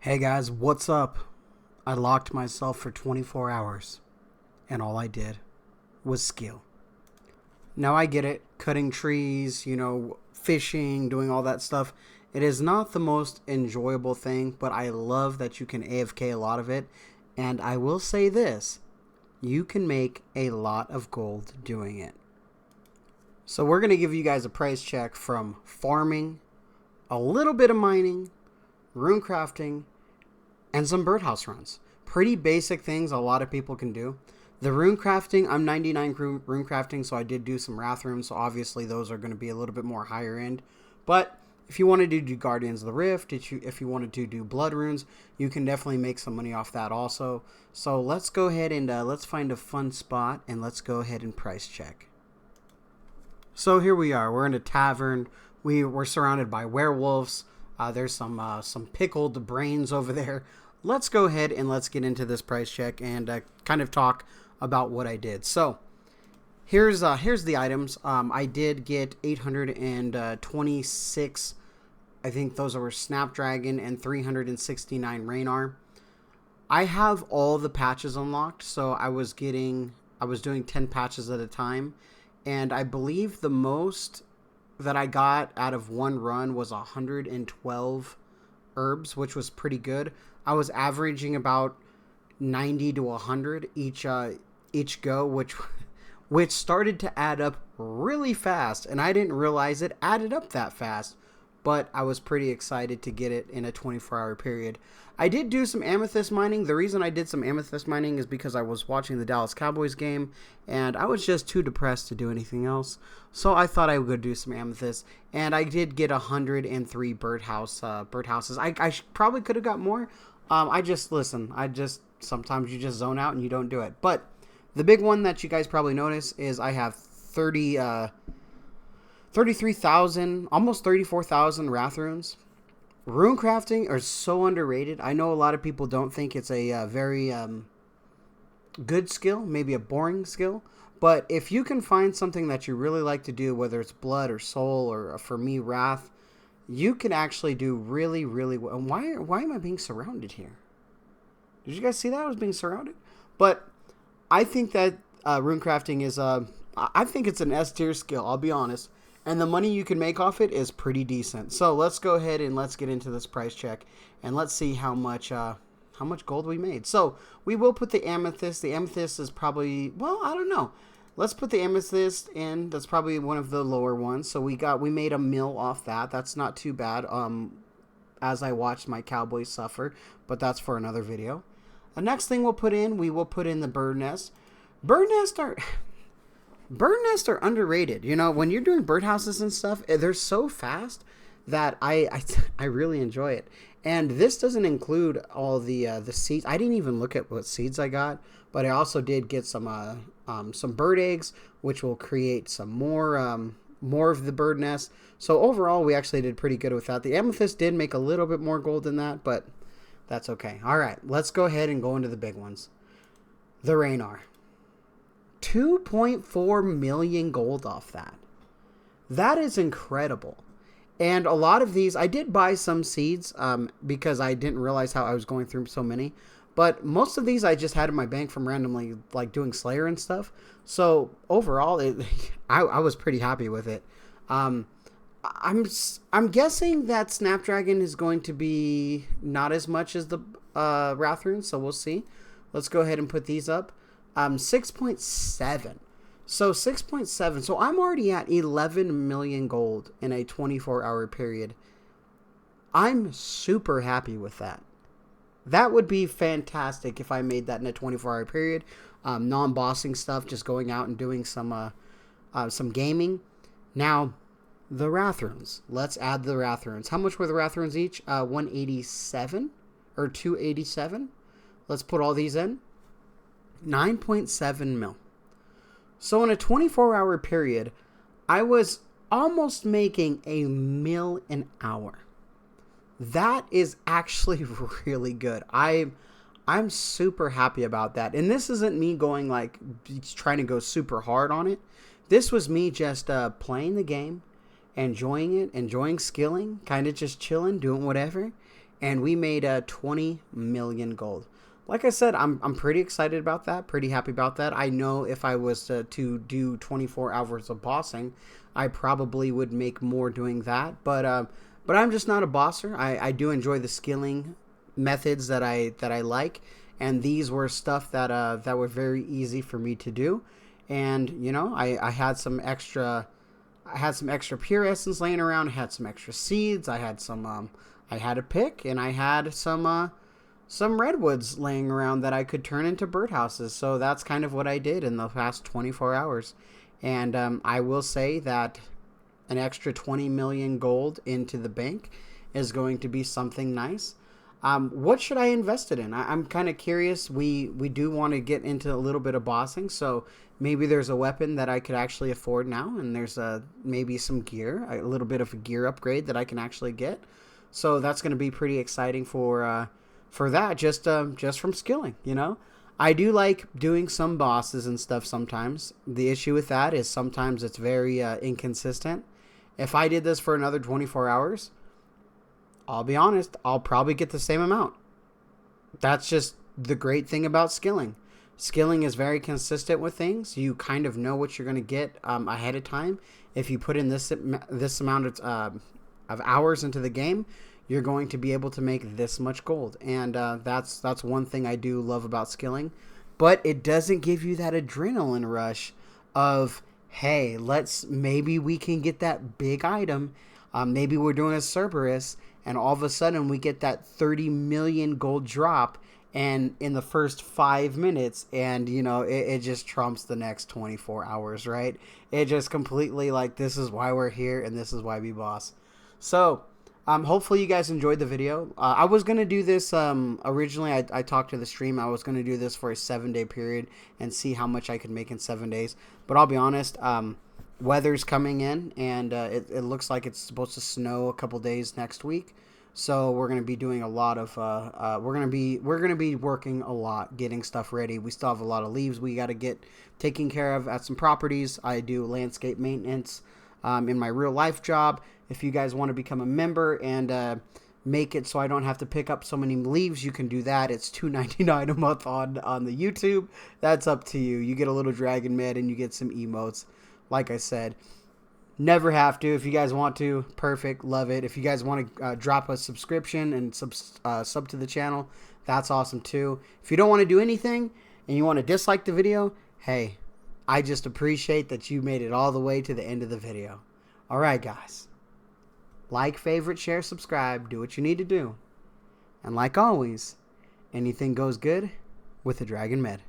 Hey guys, what's up? I locked myself for 24 hours, and all I did was skill. Now I get it, cutting trees, fishing, doing all that stuff. It is not the most enjoyable thing, but I love that you can AFK a lot of it. And I will say this, you can make a lot of gold doing it. So we're going to give you guys a price check from farming, a little bit of mining, rune crafting, and some birdhouse runs. Pretty basic things a lot of people can do. The rune crafting, I'm 99 rune crafting, so I did do some wrath runes, so obviously those are going to be a little bit more higher end. But if you wanted to do Guardians of the Rift, if you wanted to do blood runes, you can definitely make some money off that also. So let's go ahead and let's find a fun spot, and let's go ahead and price check. So here we are. We're in a tavern. We're surrounded by werewolves. There's some pickled brains over there. Let's go ahead and let's get into this price check and kind of talk about what I did. So here's the items. I did get 826. I think those were Snapdragon and 369 Raynar. I have all the patches unlocked, so I was doing 10 patches at a time, and I believe the most that I got out of one run was 112 herbs, which was pretty good. I was averaging about 90 to 100 each go, which started to add up really fast, and I didn't realize it added up that fast, but I was pretty excited to get it in a 24-hour period. I did do some amethyst mining. The reason I did some amethyst mining is because I was watching the Dallas Cowboys game, and I was just too depressed to do anything else, so I thought I would do some amethyst, and I did get 103 birdhouses. I probably could have got more. Sometimes you just zone out and you don't do it. But the big one that you guys probably notice is I have 33,000, almost 34,000 wrath runes. Rune crafting are so underrated. I know a lot of people don't think it's a very good skill, maybe a boring skill. But if you can find something that you really like to do, whether it's blood or soul or for me, wrath, you can actually do really, really well. And why am I being surrounded here? Did you guys see that? I was being surrounded. But I think that rune crafting is I think it's an S tier skill, I'll be honest. And the money you can make off it is pretty decent. So let's go ahead and let's get into this price check. And let's see how much gold we made. So we will put the amethyst. The amethyst is probably, well, I don't know. Let's put the amethyst in. That's probably one of the lower ones. So we made a mil off that. That's not too bad. As I watched my Cowboys suffer, but that's for another video. The next thing we will put in the bird nest. Bird nests are underrated. You know, when you're doing birdhouses and stuff, they're so fast that I really enjoy it. And this doesn't include all the seeds. I didn't even look at what seeds I got, but I also did get some bird eggs, which will create some more of the bird nest. So overall, we actually did pretty good with that. The amethyst did make a little bit more gold than that, but that's okay. All right, let's go ahead and go into the big ones. The Raynar. 2.4 million gold off that. That is incredible. And a lot of these, I did buy some seeds because I didn't realize how I was going through so many. But most of these I just had in my bank from randomly like doing Slayer and stuff. So overall, I was pretty happy with it. I'm guessing that Snapdragon is going to be not as much as the Wrath Runes, so we'll see. Let's go ahead and put these up. 6.7. So 6.7. So I'm already at 11 million gold in a 24-hour period. I'm super happy with that. That would be fantastic if I made that in a 24-hour period. Non-bossing stuff, just going out and doing some gaming. Now, the Wrath Runes. Let's add the Wrath Runes. How much were the Wrath Runes each? 187 or 287. Let's put all these in. 9.7 mil. So in a 24-hour period, I was almost making a mil an hour. That is actually really good. I'm super happy about that. And this isn't me going like trying to go super hard on it. This was me just playing the game, enjoying it, enjoying skilling, kind of just chilling, doing whatever. and we made 20 million gold. Like I said, I'm pretty excited about that, pretty happy about that. I know if I was to do 24 hours of bossing, I probably would make more doing that. But I'm just not a bosser. I do enjoy the skilling methods that I like, and these were stuff that were very easy for me to do. And you know, I had some extra. I had some extra pure essence laying around. I had some extra seeds. I had some. I had a pick, and I had some redwoods laying around that I could turn into birdhouses. So that's kind of what I did in the past 24 hours. And I will say that an extra 20 million gold into the bank is going to be something nice. What should I invest it in? I'm kind of curious. We do want to get into a little bit of bossing, so maybe there's a weapon that I could actually afford now, and there's maybe some gear, a little bit of a gear upgrade that I can actually get. So that's going to be pretty exciting for that, just from skilling, you know. I do like doing some bosses and stuff sometimes. The issue with that is sometimes it's very inconsistent. If I did this for another 24 hours, I'll be honest, I'll probably get the same amount. That's just the great thing about skilling. Skilling is very consistent with things. You kind of know what you're going to get ahead of time. If you put in this amount of hours into the game, you're going to be able to make this much gold. And that's one thing I do love about skilling. But it doesn't give you that adrenaline rush of, hey, maybe we can get that big item. Maybe we're doing a Cerberus, and all of a sudden we get that 30 million gold drop, and in the first 5 minutes, and you know, it just trumps the next 24 hours, right? It just completely, like, this is why we're here, and this is why we boss. So hopefully you guys enjoyed the video. I was going to do this, originally I talked to the stream, I was going to do this for a 7-day period and see how much I could make in 7 days. But I'll be honest, weather's coming in, and it looks like it's supposed to snow a couple days next week. So we're going to be doing a lot of, we're going to be working a lot, getting stuff ready. We still have a lot of leaves we got to get taken care of at some properties. I do landscape maintenance in my real life job. If you guys want to become a member and make it so I don't have to pick up so many leaves, you can do that. It's $2.99 a month on the YouTube. That's up to you. You get a little dragon med and you get some emotes. Like I said, never have to. If you guys want to, perfect, love it. If you guys want to drop a subscription and sub to the channel, that's awesome too. If you don't want to do anything and you want to dislike the video, hey, I just appreciate that you made it all the way to the end of the video. All right, guys. Like, favorite, share, subscribe. Do what you need to do. And like always, anything goes good with the Dragon Med.